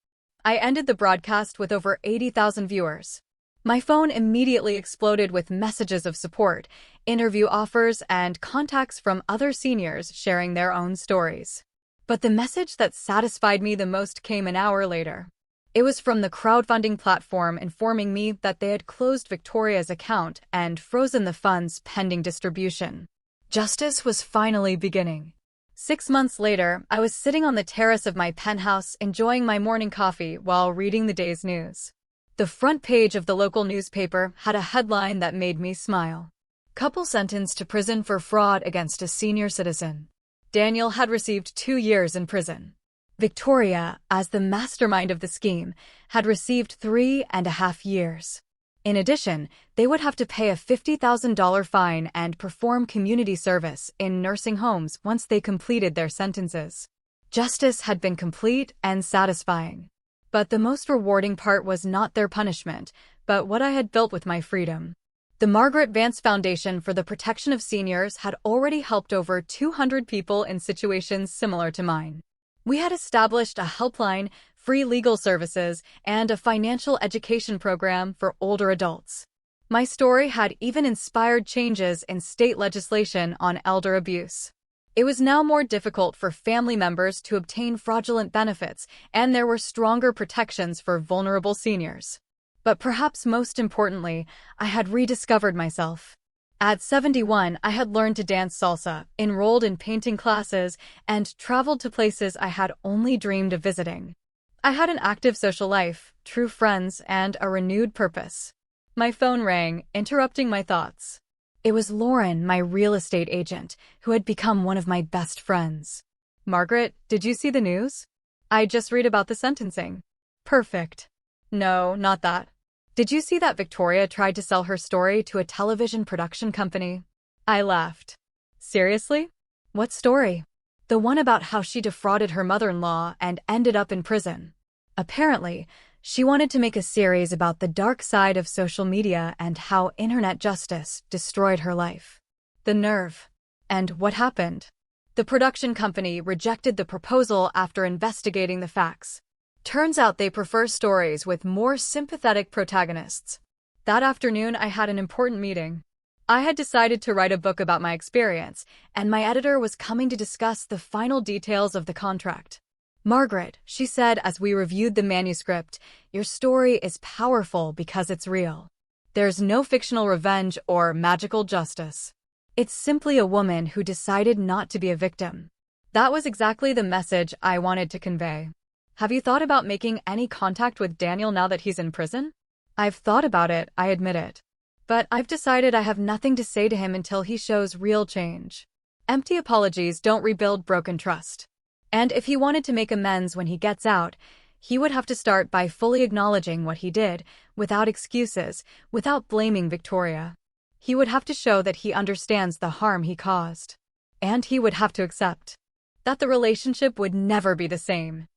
I ended the broadcast with over 80,000 viewers. My phone immediately exploded with messages of support, interview offers, and contacts from other seniors sharing their own stories. But the message that satisfied me the most came an hour later. It was from the crowdfunding platform informing me that they had closed Victoria's account and frozen the funds pending distribution. Justice was finally beginning. 6 months later, I was sitting on the terrace of my penthouse enjoying my morning coffee while reading the day's news. The front page of the local newspaper had a headline that made me smile. Couple sentenced to prison for fraud against a senior citizen. Daniel had received 2 years in prison. Victoria, as the mastermind of the scheme, had received 3.5 years. In addition, they would have to pay a $50,000 fine and perform community service in nursing homes once they completed their sentences. Justice had been complete and satisfying. But the most rewarding part was not their punishment, but what I had built with my freedom. The Margaret Vance Foundation for the Protection of Seniors had already helped over 200 people in situations similar to mine. We had established a helpline, free legal services, and a financial education program for older adults. My story had even inspired changes in state legislation on elder abuse. It was now more difficult for family members to obtain fraudulent benefits, and there were stronger protections for vulnerable seniors. But perhaps most importantly, I had rediscovered myself. At 71, I had learned to dance salsa, enrolled in painting classes, and traveled to places I had only dreamed of visiting. I had an active social life, true friends, and a renewed purpose. My phone rang, interrupting my thoughts. It was Lauren, my real estate agent, who had become one of my best friends. "Margaret, did you see the news? I just read about the sentencing." "Perfect." "No, not that. Did you see that Victoria tried to sell her story to a television production company?" I laughed. "Seriously? What story?" "The one about how she defrauded her mother-in-law and ended up in prison. Apparently, she wanted to make a series about the dark side of social media and how internet justice destroyed her life." The nerve. And what happened? The production company rejected the proposal after investigating the facts. Turns out they prefer stories with more sympathetic protagonists. That afternoon, I had an important meeting. I had decided to write a book about my experience, and my editor was coming to discuss the final details of the contract. "Margaret," she said as we reviewed the manuscript, "your story is powerful because it's real. There's no fictional revenge or magical justice. It's simply a woman who decided not to be a victim." That was exactly the message I wanted to convey. Have you thought about making any contact with Daniel now that he's in prison? I've thought about it, I admit it. But I've decided I have nothing to say to him until he shows real change. Empty apologies don't rebuild broken trust. And if he wanted to make amends when he gets out, he would have to start by fully acknowledging what he did, without excuses, without blaming Victoria. He would have to show that he understands the harm he caused. And he would have to accept that the relationship would never be the same.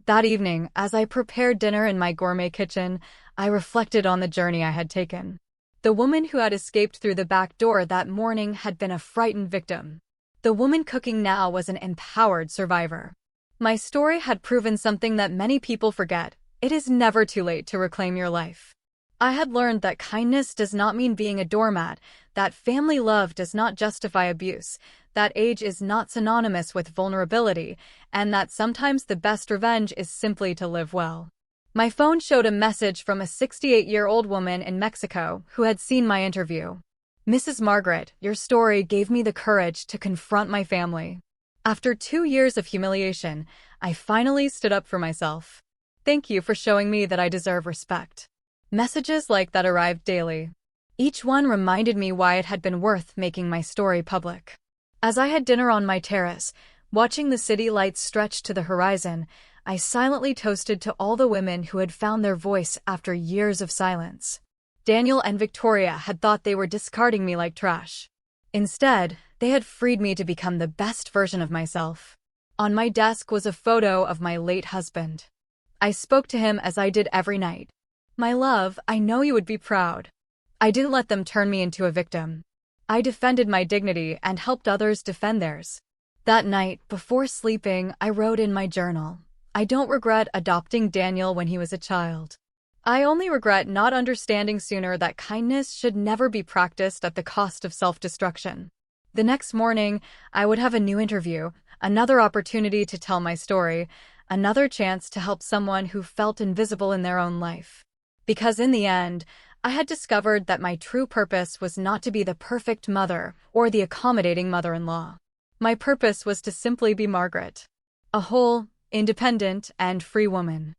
That evening, as I prepared dinner in my gourmet kitchen, I reflected on the journey I had taken. The woman who had escaped through the back door that morning had been a frightened victim. The woman cooking now was an empowered survivor. My story had proven something that many people forget. It is never too late to reclaim your life. I had learned that kindness does not mean being a doormat, that family love does not justify abuse, that age is not synonymous with vulnerability, and that sometimes the best revenge is simply to live well. My phone showed a message from a 68-year-old woman in Mexico who had seen my interview. Mrs. Margaret, your story gave me the courage to confront my family. After 2 years of humiliation, I finally stood up for myself. Thank you for showing me that I deserve respect. Messages like that arrived daily. Each one reminded me why it had been worth making my story public. As I had dinner on my terrace, watching the city lights stretch to the horizon, I silently toasted to all the women who had found their voice after years of silence. Daniel and Victoria had thought they were discarding me like trash. Instead, they had freed me to become the best version of myself. On my desk was a photo of my late husband. I spoke to him as I did every night. My love, I know you would be proud. I didn't let them turn me into a victim. I defended my dignity and helped others defend theirs. That night, before sleeping, I wrote in my journal, I don't regret adopting Daniel when he was a child. I only regret not understanding sooner that kindness should never be practiced at the cost of self-destruction. The next morning, I would have a new interview, another opportunity to tell my story, another chance to help someone who felt invisible in their own life. Because in the end, I had discovered that my true purpose was not to be the perfect mother or the accommodating mother-in-law. My purpose was to simply be Margaret, a whole, independent, and free woman.